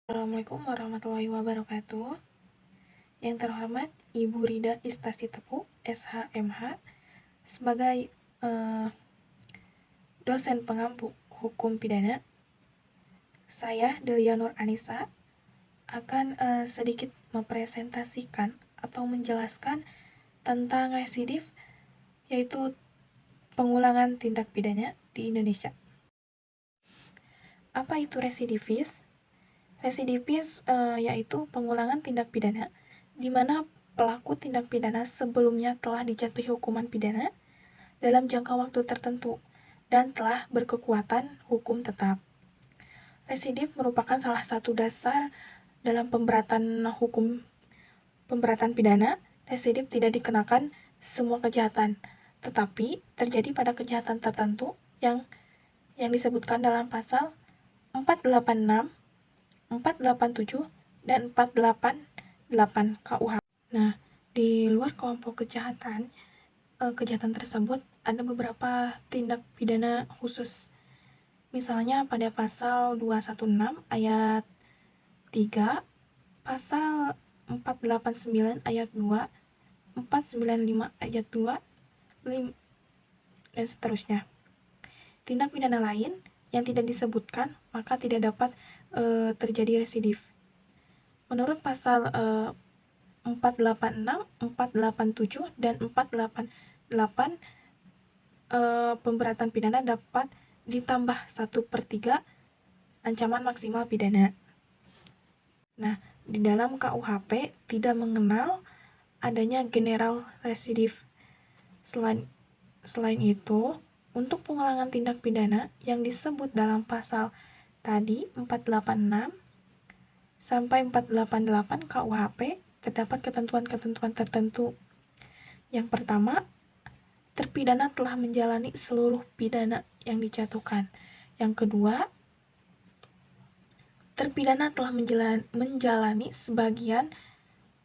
Assalamualaikum warahmatullahi wabarakatuh. Yang terhormat Ibu Rida Istasitepu, SHMH, sebagai dosen pengampu hukum pidana, saya Delia Nur Anissa akan sedikit mempresentasikan atau menjelaskan tentang residif, yaitu pengulangan tindak pidana di Indonesia. Apa itu residivis? Residivis yaitu pengulangan tindak pidana di mana pelaku tindak pidana sebelumnya telah dijatuhi hukuman pidana dalam jangka waktu tertentu dan telah berkekuatan hukum tetap. Residif merupakan salah satu dasar dalam pemberatan pidana. Residif tidak dikenakan semua kejahatan, tetapi terjadi pada kejahatan tertentu yang disebutkan dalam pasal 486, 487, dan 488 KUH. Nah, di luar kelompok kejahatan tersebut ada beberapa tindak pidana khusus. Misalnya pada pasal 216 ayat 3, pasal 489 ayat 2, 495 ayat 2, dan seterusnya. Tindak pidana lain yang tidak disebutkan maka tidak dapat terjadi residif. Menurut pasal 486, 487, dan 488, pemberatan pidana dapat ditambah 1/3 ancaman maksimal pidana. Nah, di dalam KUHP tidak mengenal adanya general residif. Selain itu, untuk pengulangan tindak pidana yang disebut dalam pasal tadi 486 sampai 488 KUHP terdapat ketentuan-ketentuan tertentu. Yang pertama, terpidana telah menjalani seluruh pidana yang dijatuhkan. Yang kedua, terpidana telah menjalani sebagian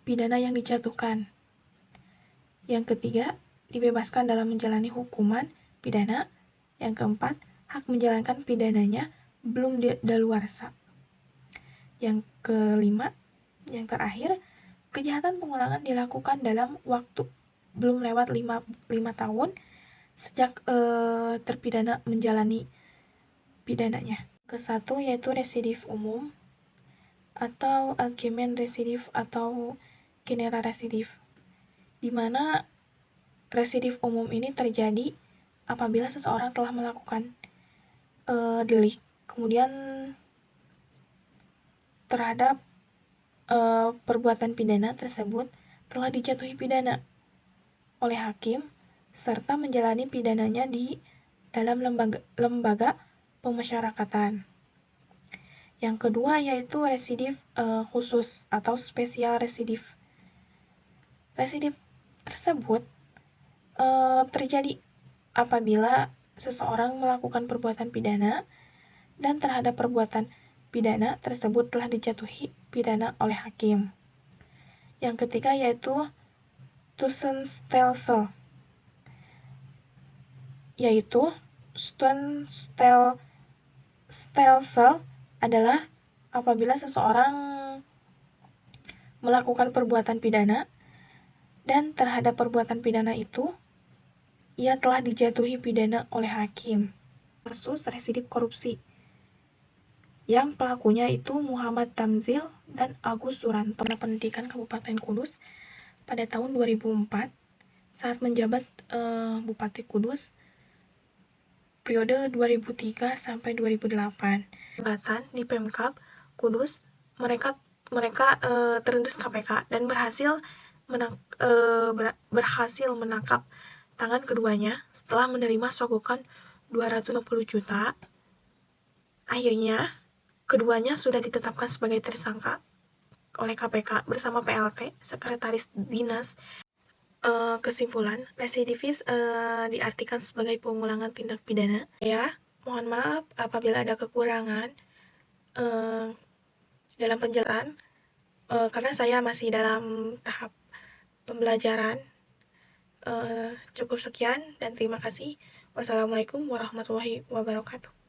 pidana yang dijatuhkan. Yang ketiga, dibebaskan dalam menjalani hukuman pidana. Yang keempat, hak menjalankan pidananya belum daluarsa. Yang kelima, yang terakhir, kejahatan pengulangan dilakukan dalam waktu belum lewat 5 tahun sejak terpidana menjalani pidananya. Kesatu yaitu residif umum atau algemen residif atau general residif, di mana residif umum ini terjadi apabila seseorang telah melakukan delik, kemudian terhadap perbuatan pidana tersebut telah dijatuhi pidana oleh hakim serta menjalani pidananya di dalam lembaga pemasyarakatan. Yang kedua yaitu residif khusus atau spesial residif. Residif tersebut terjadi apabila seseorang melakukan perbuatan pidana dan terhadap perbuatan pidana tersebut telah dijatuhi pidana oleh hakim. Yang ketiga yaitu Tussenstelsel, yaitu Tussenstelsel adalah apabila seseorang melakukan perbuatan pidana dan terhadap perbuatan pidana itu ia telah dijatuhi pidana oleh hakim. Kasus residif korupsi yang pelakunya itu Muhammad Tamzil dan Agus Suranto, pendidikan Kabupaten Kudus pada tahun 2004 saat menjabat Bupati Kudus periode 2003 sampai 2008. Jabatan di Pemkab Kudus, mereka terendus KPK dan berhasil menangkap tangan keduanya setelah menerima sogokan 250 juta. Akhirnya keduanya sudah ditetapkan sebagai tersangka oleh KPK bersama PLT, Sekretaris Dinas. Kesimpulan, residivis diartikan sebagai pengulangan tindak pidana. Ya, mohon maaf apabila ada kekurangan dalam penjelasan, karena saya masih dalam tahap pembelajaran. Cukup sekian dan terima kasih. Wassalamualaikum warahmatullahi wabarakatuh.